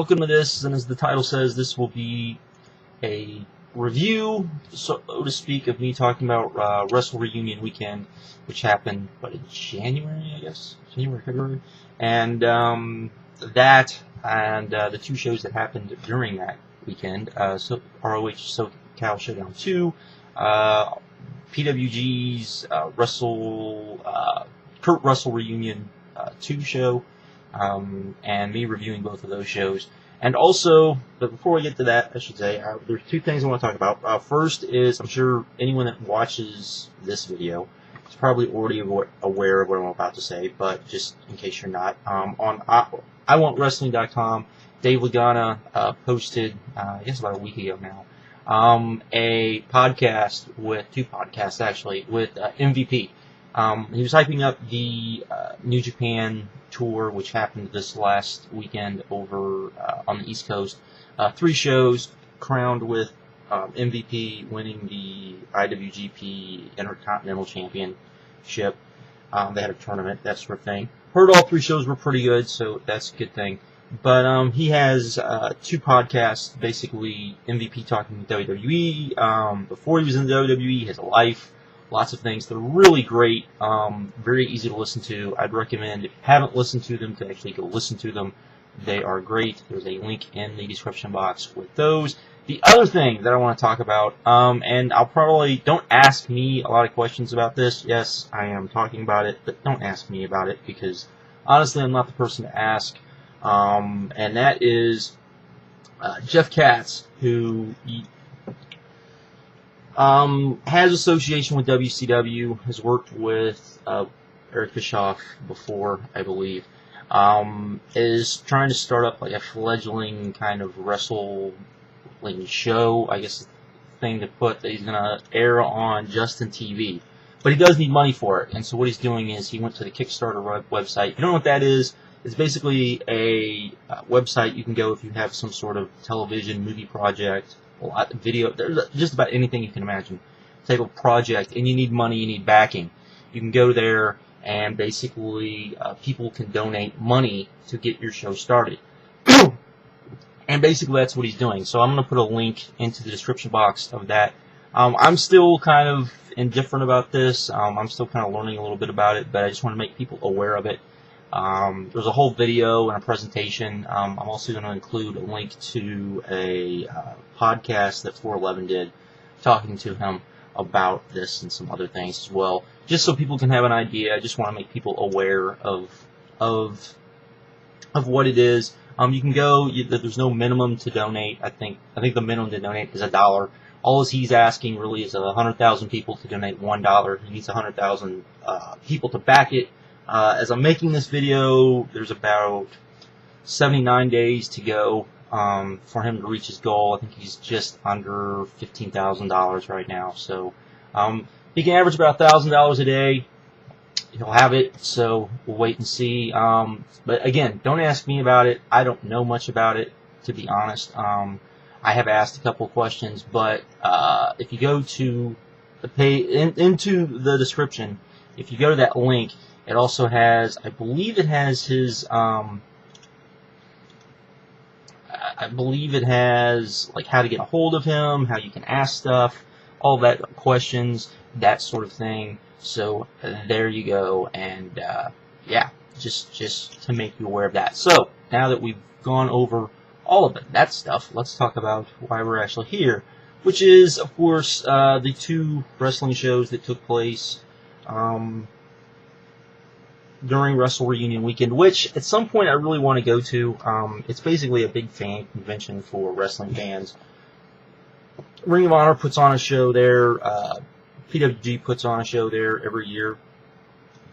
welcome to this, and as the title says, this will be a review, so to speak, of me talking about Wrestlereunion weekend, which happened, in January, I guess? January, February? And that, and the two shows that happened during that weekend, ROH SoCal Showdown 2, PWG's Kurt Russellreunion 2 show, and me reviewing both of those shows. And also, but before we get to that, I should say, there's two things I want to talk about. First is, I'm sure anyone that watches this video is probably already aware of what I'm about to say, but just in case you're not, on IWantWrestling.com, Dave Lagana posted, I guess about a week ago now, a podcast with, two podcasts actually, with MVP. He was hyping up the New Japan tour, which happened this last weekend over on the East Coast. 3 shows, crowned with MVP winning the IWGP Intercontinental Championship. They had a tournament, that sort of thing. Heard all 3 shows were pretty good, so that's a good thing. But he has 2 podcasts, basically MVP talking WWE. Before he was in the WWE, his life, lots of things that are really great, very easy to listen to. I'd recommend, if you haven't listened to them, to actually go listen to them. They are great. There's a link in the description box with those. The other thing that I want to talk about, and I'll probably, don't ask me a lot of questions about this. Yes, I am talking about it, but don't ask me about it, because honestly, I'm not the person to ask. And that is Jeff Katz, who has association with WCW, has worked with Eric Bischoff before, I believe, is trying to start up like a fledgling kind of wrestling show, I guess the thing to put, that he's going to air on Justin TV. But he does need money for it, and so what he's doing is he went to the Kickstarter website. If you don't know what that is, it's basically a website you can go if you have some sort of television, movie project, a lot of video, just about anything you can imagine, type of project, and you need money, you need backing. You can go there, and basically people can donate money to get your show started. And basically that's what he's doing. So I'm going to put a link into the description box of that. I'm still kind of indifferent about this. I'm still kind of learning a little bit about it, but I just want to make people aware of it. There's a whole video and a presentation. I'm also going to include a link to a podcast that 411 did, talking to him about this and some other things as well, just so people can have an idea. I just want to make people aware of what it is. You can go. There's no minimum to donate. I think the minimum to donate is $1. All he's asking really is 100,000 people to donate $1. He needs 100,000 people to back it. As I'm making this video, there's about 79 days to go for him to reach his goal. I think he's just under $15,000 right now. So he can average about $1,000 a day. He'll have it, so we'll wait and see. But again, don't ask me about it. I don't know much about it, to be honest. I have asked a couple of questions, but if you go to the page, into the description, if you go to that link, it also has, I believe it has his, I believe it has, like, how to get a hold of him, how you can ask stuff, all that, questions, that sort of thing. So, there you go, and, yeah, just to make you aware of that. So, now that we've gone over all of that stuff, let's talk about why we're actually here, which is, of course, the 2 wrestling shows that took place, during Wrestlereunion weekend, which at some point I really want to go to. It's basically a big fan convention for wrestling fans. Ring of Honor puts on a show there. PWG puts on a show there every year.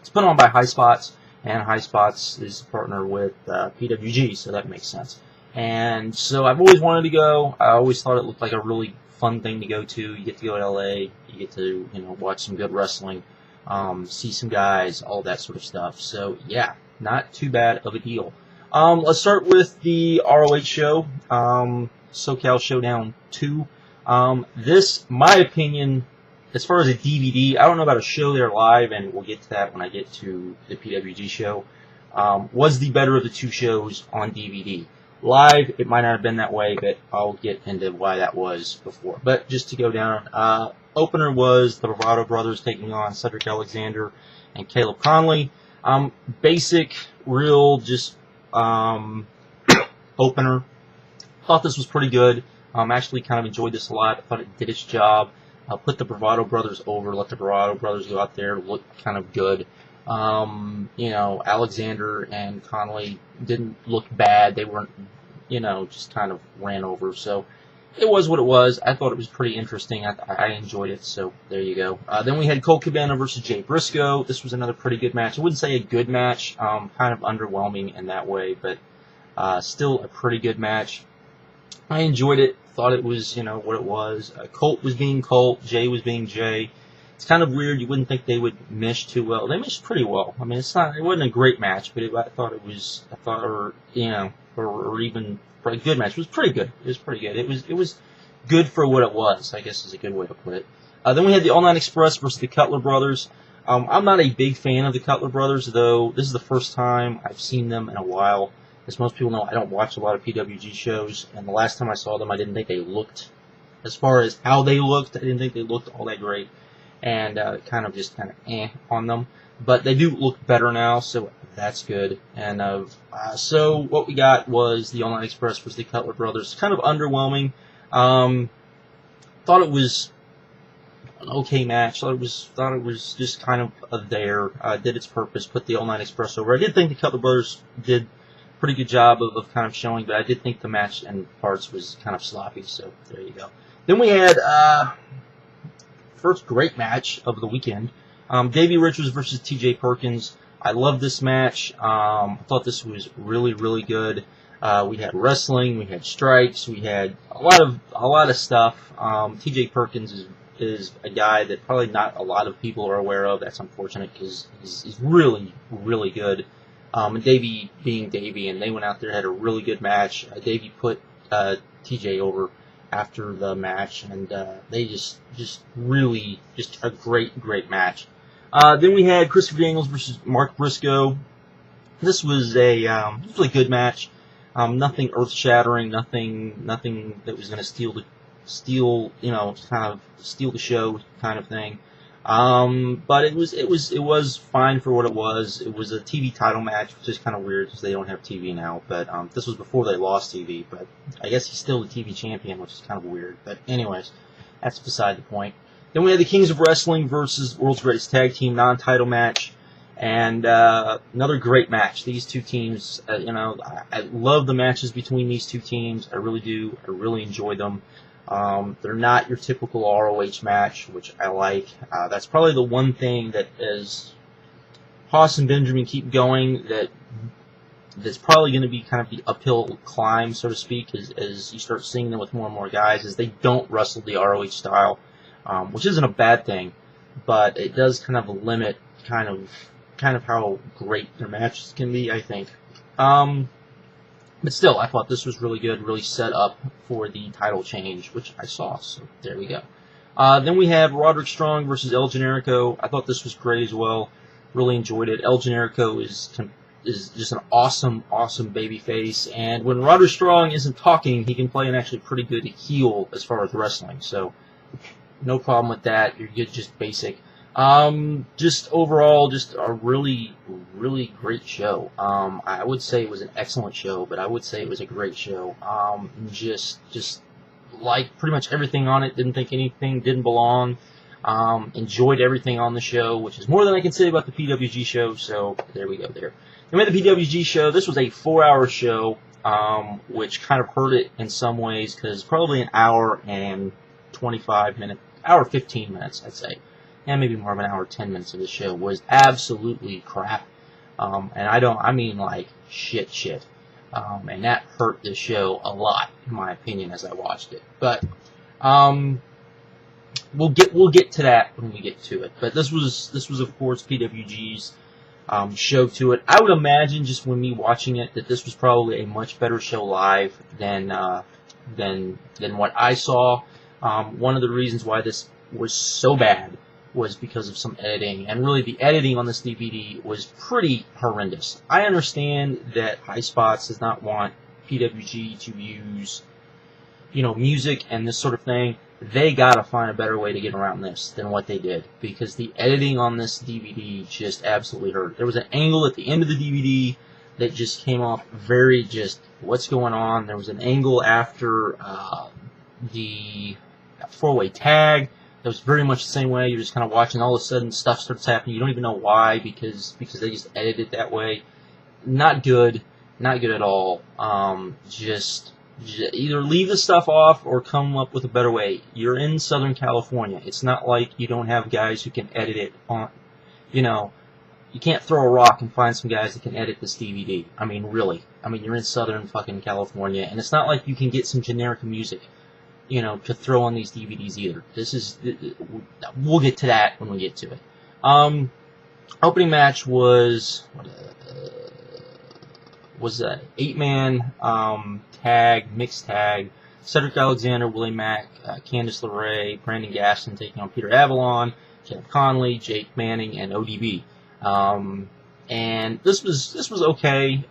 It's put on by High Spots, and High Spots is a partner with PWG, so that makes sense. And so I've always wanted to go. I always thought it looked like a really fun thing to go to. You get to go to LA. You get to, watch some good wrestling. See some guys, all that sort of stuff. So, yeah, not too bad of a deal. Let's start with the ROH show, SoCal Showdown 2. This, my opinion, as far as a DVD, I don't know about a show there live, and we'll get to that when I get to the PWG show, was the better of the 2 shows on DVD. Live, it might not have been that way, but I'll get into why that was before. But just to go down, opener was the Bravado brothers taking on Cedric Alexander and Caleb Konley. Basic, real, just opener. Thought this was pretty good. Actually kind of enjoyed this a lot. I thought it did its job. Put the Bravado brothers over, let the Bravado brothers go out there, look kind of good. You know, Alexander and Konley didn't look bad. They weren't, you know, just kind of ran over. So it was what it was. I thought it was pretty interesting. I enjoyed it. So there you go. Then we had Colt Cabana versus Jay Briscoe. This was another pretty good match. I wouldn't say a good match. Kind of underwhelming in that way, but still a pretty good match. I enjoyed it. Thought it was, you know, what it was. Colt was being Colt. Jay was being Jay. It's kind of weird. You wouldn't think they would mesh too well. They meshed pretty well. I mean, it wasn't a great match, but or even for a good match. It was pretty good. It was pretty good. It was good for what it was, I guess is a good way to put it. Then we had the All Night Express versus the Cutler brothers. I'm not a big fan of the Cutler brothers, though. This is the first time I've seen them in a while. As most people know, I don't watch a lot of PWG shows, and the last time I saw them, I didn't think they looked, as far as how they looked, I didn't think they looked all that great, and kind of on them. But they do look better now, so that's good. And so what we got was the All Night Express versus the Cutler brothers. Kind of underwhelming. Thought it was an okay match. Thought it was just kind of there. Did its purpose. Put the All Night Express over. I did think the Cutler brothers did pretty good job of kind of showing, but I did think the match and parts was kind of sloppy, so there you go. Then we had first great match of the weekend, Davey Richards versus TJ Perkins. I love this match. I thought this was really, really good. We had wrestling, we had strikes, we had a lot of stuff. TJ Perkins is a guy that probably not a lot of people are aware of. That's unfortunate because he's really, really good. And Davey being Davey, and they went out there, had a really good match. Davey put TJ over after the match, and they just really a great match. Then we had Christopher Daniels versus Mark Briscoe. This was a really good match. Nothing earth-shattering, nothing that was going to steal the show kind of thing. But it was fine for what it was. It was a TV title match, which is kind of weird because they don't have TV now. But this was before they lost TV. But I guess he's still the TV champion, which is kind of weird. But anyways, that's beside the point. Then we had the Kings of Wrestling versus World's Greatest Tag Team non-title match, and another great match. These two teams, I love the matches between these two teams. I really do. I really enjoy them. They're not your typical ROH match, which I like. That's probably the one thing that as Haas and Benjamin keep going, that's probably going to be kind of the uphill climb, so to speak, as you start seeing them with more and more guys, is they don't wrestle the ROH style, which isn't a bad thing, but it does kind of limit kind of how great their matches can be, I think. But still, I thought this was really good, really set up for the title change, which I saw, so there we go. Then we have Roderick Strong versus El Generico. I thought this was great as well. Really enjoyed it. El Generico is just an awesome babyface, and when Roderick Strong isn't talking, he can play an actually pretty good heel as far as wrestling, so no problem with that. You're good, just basic. Just overall, just a really, really great show. I would say it was an excellent show, but I would say it was a great show. Just like pretty much everything on it. Didn't think anything didn't belong. Enjoyed everything on the show, which is more than I can say about the PWG show, so there we go there. And with the PWG show, this was a 4-hour show, which kind of hurt it in some ways, because probably an hour and 15 minutes, I'd say. And maybe more of an hour, 10 minutes of the show was absolutely crap. And I mean like shit. And that hurt the show a lot, in my opinion, as I watched it. But, we'll get to that when we get to it. But this was of course PWG's, show to it. I would imagine just when me watching it that this was probably a much better show live than what I saw. One of the reasons why this was so bad was because of some editing, and really the editing on this DVD was pretty horrendous. I understand that High Spots does not want PWG to use, you know, music and this sort of thing, they gotta find a better way to get around this than what they did, because the editing on this DVD just absolutely hurt. There was an angle at the end of the DVD that just came off very just, what's going on? There was an angle after the four-way tag that was very much the same way. You're just kind of watching, all of a sudden stuff starts happening. You don't even know why, because they just edited it that way. Not good. Not good at all. Just either leave the stuff off or come up with a better way. You're in Southern California. It's not like you don't have guys who can edit it on, you know, you can't throw a rock and find some guys that can edit this DVD. I mean, really. I mean, you're in Southern fucking California, and it's not like you can get some generic music, you know, to throw on these DVDs either. This is, we'll get to that when we get to it. Opening match was an 8-man tag, mixed tag. Cedric Alexander, Willie Mack, Candice LeRae, Brandon Gatson taking on Peter Avalon, Jeff Konley, Jake Manning, and ODB. And this was okay.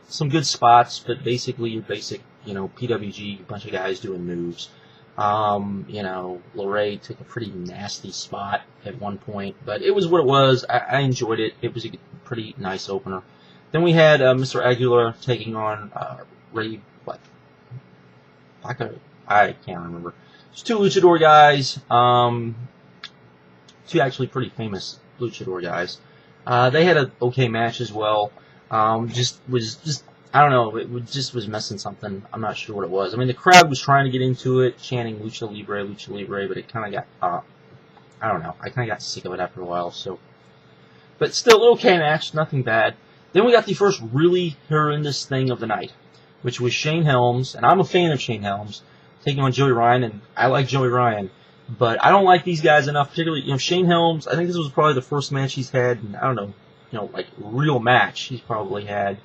Some good spots, but basically your basic, you know, PWG, a bunch of guys doing moves. You know, LeRae took a pretty nasty spot at one point, but it was what it was. I enjoyed it. It was a pretty nice opener. Then we had Mr. Aguila taking on Ray. What? I can't remember. There's two luchador guys. Two actually pretty famous luchador guys. They had an okay match as well. I don't know, it just was missing something. I'm not sure what it was. I mean, the crowd was trying to get into it, chanting Lucha Libre, but it kind of got, I don't know, I kind of got sick of it after a while, so. But still, okay match, nothing bad. Then we got the first really horrendous thing of the night, which was Shane Helms, and I'm a fan of Shane Helms, taking on Joey Ryan, and I like Joey Ryan. But I don't like these guys enough, particularly, you know, Shane Helms, I think this was probably the first match he's had, and I don't know, you know, like, real match he's probably had,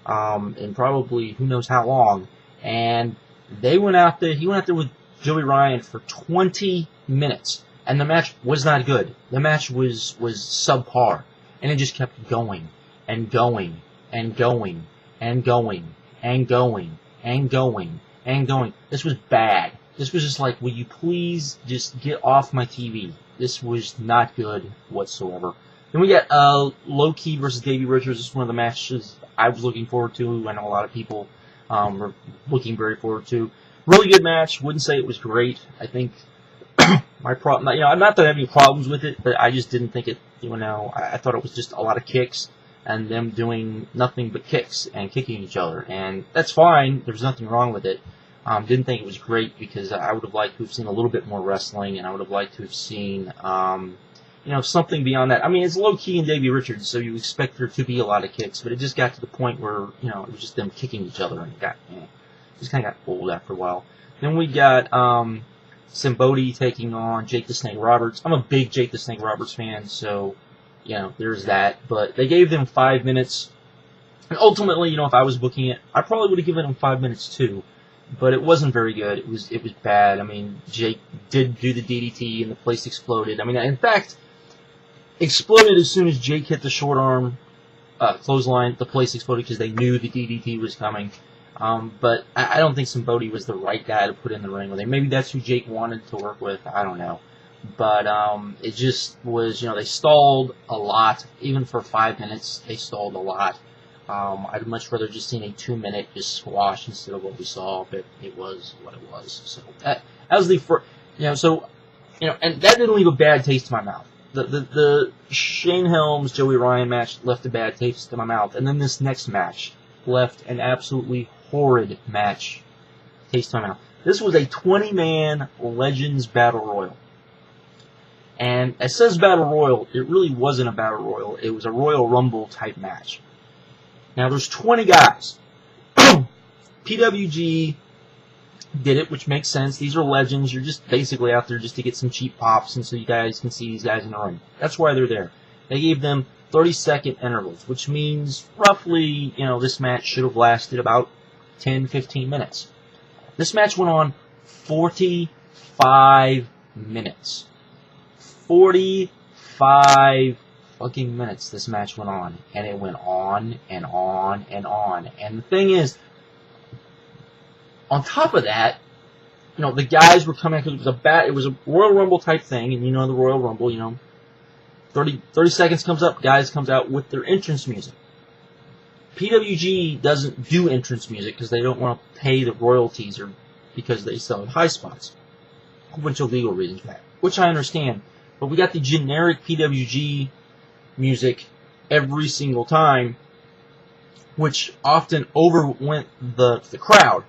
in probably who knows how long. And he went out there with Joey Ryan for 20 minutes, and the match was not good. The match was subpar, and it just kept going, and going, and going, and going, and going, and going, and going. This was bad. This was just like, will you please just get off my TV? This was not good whatsoever. Then we got Low Key versus Davey Richards. This is one of the matches I was looking forward to. I know a lot of people were looking very forward to. Really good match. Wouldn't say it was great. I think my problem, you know, I'm not that I have any problems with it, but I just didn't think it, you know, I thought it was just a lot of kicks and them doing nothing but kicks and kicking each other. And that's fine. There's nothing wrong with it. Didn't think it was great because I would have liked to have seen a little bit more wrestling, and I would have liked to have seen, you know, something beyond that. I mean, it's Low Key and Davey Richards, so you expect there to be a lot of kicks, but it just got to the point where, you know, it was just them kicking each other, and it just kind of got old after a while. Then we got Bodhi taking on Jake the Snake Roberts. I'm a big Jake the Snake Roberts fan, so, you know, there's that. But they gave them 5 minutes, and ultimately, you know, if I was booking it, I probably would have given them 5 minutes too. But it wasn't very good. It was bad. I mean, Jake did do the DDT, and the place exploded. I mean, in fact, exploded as soon as Jake hit the short arm clothesline. The place exploded because they knew the DDT was coming. But I don't think Bodhi was the right guy to put in the ring with him. Maybe that's who Jake wanted to work with. I don't know. But it just was, you know, they stalled a lot. Even for 5 minutes, they stalled a lot. I'd much rather just seen a 2-minute just squash instead of what we saw, but it was what it was. So that was the first, you know, so, you know, and that didn't leave a bad taste in my mouth. The Shane Helms, Joey Ryan match left a bad taste in my mouth, and then this next match left an absolutely horrid taste in my mouth. This was a 20-man Legends Battle Royal. And it says Battle Royal, it really wasn't a Battle Royal, it was a Royal Rumble type match. Now, there's 20 guys. PWG did it, which makes sense. These are legends. You're just basically out there just to get some cheap pops and so you guys can see these guys in the ring. That's why they're there. They gave them 30-second intervals, which means roughly, you know, this match should have lasted about 10, 15 minutes. This match went on 45 minutes. 45 fucking minutes this match went on, and it went on and on and on. And the thing is, on top of that, you know, the guys were coming out because it was a Royal Rumble type thing, and you know the Royal Rumble, you know, 30 seconds comes up, guys comes out with their entrance music. PWG doesn't do entrance music because they don't want to pay the royalties or because they sell at high spots. A bunch of legal reasons for that, which I understand. But we got the generic PWG music every single time, which often overwent the crowd.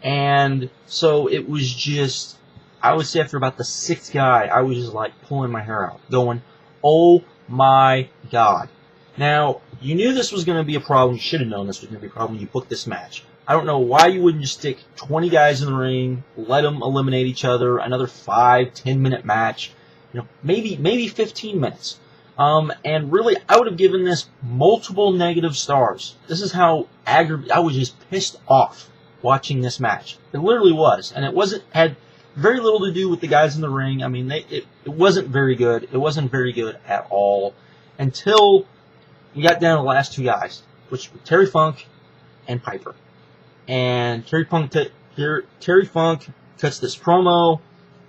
And so it was just, I would say after about the sixth guy, I was just like pulling my hair out, going, oh my God. Now, you knew this was going to be a problem. You should have known this was going to be a problem when you booked this match. I don't know why you wouldn't just stick 20 guys in the ring, let them eliminate each other, another 5-10-minute match, you know, maybe 15 minutes. And really, I would have given this multiple negative stars. This is how I was just pissed off watching this match. It literally was, and it had very little to do with the guys in the ring. I mean, it wasn't very good. It wasn't very good at all until we got down to the last two guys, which were Terry Funk and Piper. And Terry Funk cuts this promo.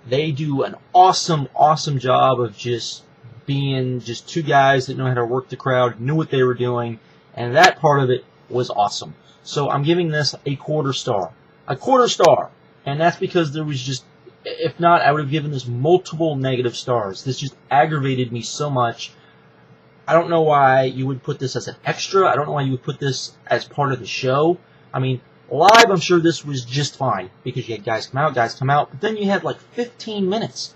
They do an awesome job of just being just two guys that know how to work the crowd, knew what they were doing, and that part of it was awesome. So I'm giving this a quarter star. A quarter star. And that's because there was just, if not, I would have given this multiple negative stars. This just aggravated me so much. I don't know why you would put this as an extra. I don't know why you would put this as part of the show. I mean, live, I'm sure this was just fine, because you had guys come out, but then you had like 15 minutes.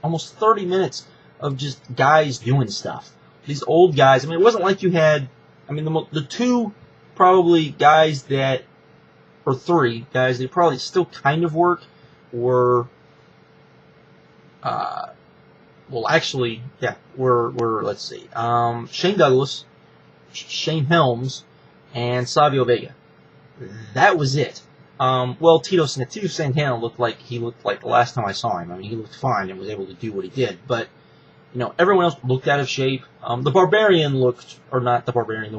Almost 30 minutes of just guys doing stuff. These old guys, I mean, it wasn't like you had, I mean, the two probably guys that, or three guys that probably still kind of work were, let's see, Shane Douglas, Shane Helms, and Savio Vega. That was it. Tito Santana looked like the last time I saw him. I mean, he looked fine and was able to do what he did, but, you know, everyone else looked out of shape. The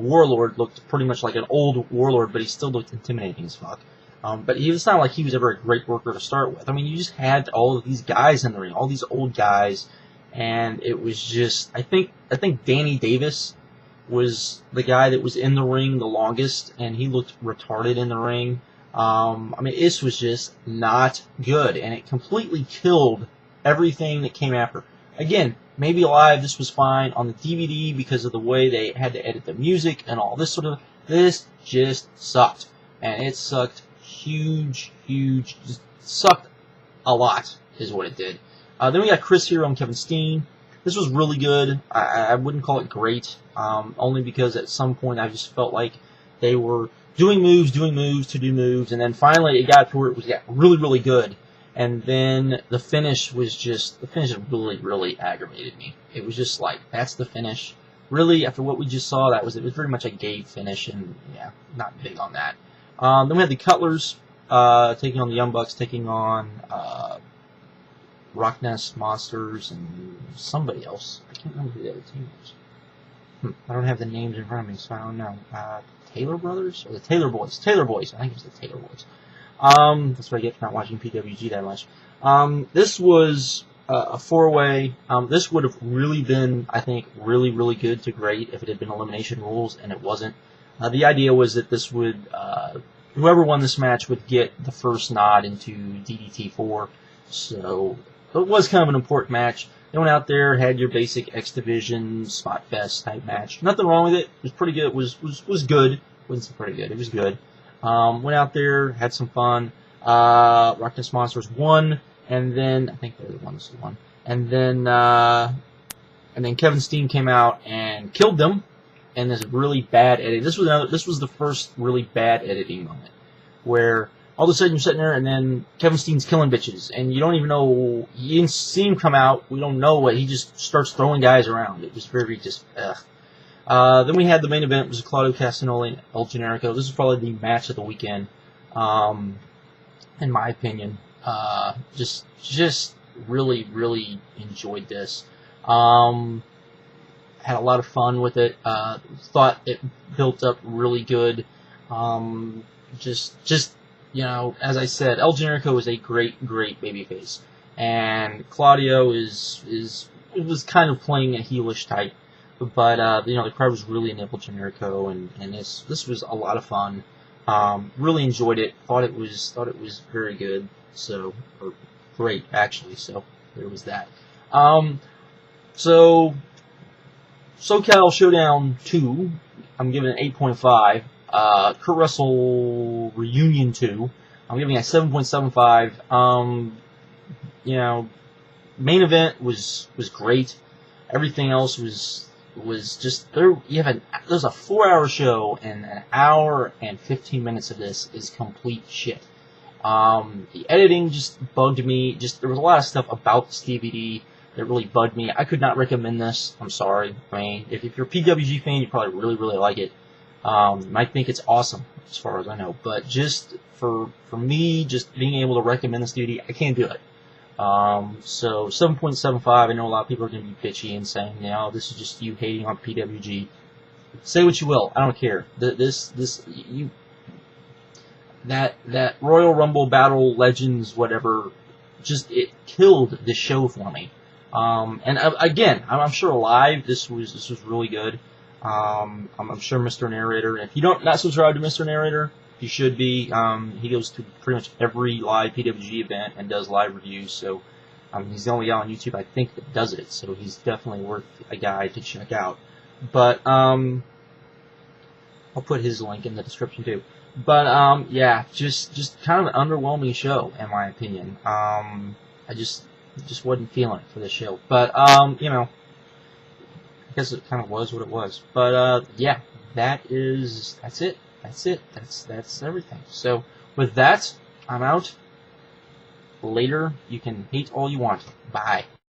Warlord looked pretty much like an old Warlord, but he still looked intimidating as fuck. But it's not like he was ever a great worker to start with. I mean, you just had all of these guys in the ring, all these old guys, and it was just, I think Danny Davis was the guy that was in the ring the longest, and he looked retarded in the ring. I mean, this was just not good, and it completely killed everything that came after. Again, maybe live this was fine. On the DVD, because of the way they had to edit the music and all this sort of, this just sucked. And it sucked huge, just sucked a lot, is what it did. Then we got Chris Hero and Kevin Steen. This was really good. I wouldn't call it great, only because at some point I just felt like they were doing moves to do moves, and then finally it got to where it was really good. And then the finish really aggravated me. It was just like, that's the finish. Really, after what we just saw, it was very much a gay finish, and yeah, not big on that. Then we had the Cutlers taking on the Young Bucks, taking on Rock Nest Monsters and somebody else. I can't remember who the other team was. I don't have the names in front of me, so I don't know. Taylor Brothers? Or the Taylor Boys? Taylor Boys. I think it was the Taylor Boys. That's what I get for not watching PWG that much. This was a four-way. This would have really been, I think, really good to great if it had been elimination rules, and it wasn't. The idea was that this would, whoever won this match would get the first nod into DDT4. So it was kind of an important match. They went out there, had your basic X Division Spot Fest type match. Nothing wrong with it. It was pretty good. It was good. Wasn't so pretty good. It was good. Went out there, had some fun. Rockness Monsters won, and then I think they're the ones who won. And then Kevin Steen came out and killed them. And this really bad edit. This was the first really bad editing moment, where all of a sudden you're sitting there, and then Kevin Steen's killing bitches, and you don't even know. You didn't see him come out. We don't know what. He just starts throwing guys around. It was very just. Then we had the main event. It was Claudio Castagnoli and El Generico. This is probably the match of the weekend, in my opinion. Just really enjoyed this. Had a lot of fun with it. Thought it built up really good. Just you know, as I said, El Generico is a great babyface, and Claudio was kind of playing a heelish type, but you know, the crowd was really in El Generico, and this was a lot of fun. Really enjoyed it. Thought it was very good. So, or great actually. So there was that. So SoCal Showdown 2, I'm giving it 8.5. Kurt Russell Reunion 2, I'm giving it 7.75. You know, main event was great. Everything else was just there. There's a 4-hour show, and an hour and 15 minutes of this is complete shit. The editing just bugged me. There was a lot of stuff about this DVD that really bugged me. I could not recommend this. I'm sorry. I mean, if you're a PWG fan, you probably really like it. Might think it's awesome, as far as I know. But just for me, just being able to recommend this DVD, I can't do it. So 7.75. I know a lot of people are going to be bitchy and saying, you know, this is just you hating on PWG. Say what you will. I don't care. That Royal Rumble Battle Legends, whatever, just it killed the show for me. And again, I'm sure live this was really good. I'm sure Mr. Narrator, if you don't not subscribe to Mr. Narrator, you should be. He goes to pretty much every live PWG event and does live reviews. So he's the only guy on YouTube I think that does it. So he's definitely worth a guy to check out. But I'll put his link in the description too. But yeah, just kind of an underwhelming show in my opinion. I just wasn't feeling it for the show. But you know, I guess it kind of was what it was. But yeah, that's it. That's everything. So with that, I'm out. Later, you can hate all you want. Bye.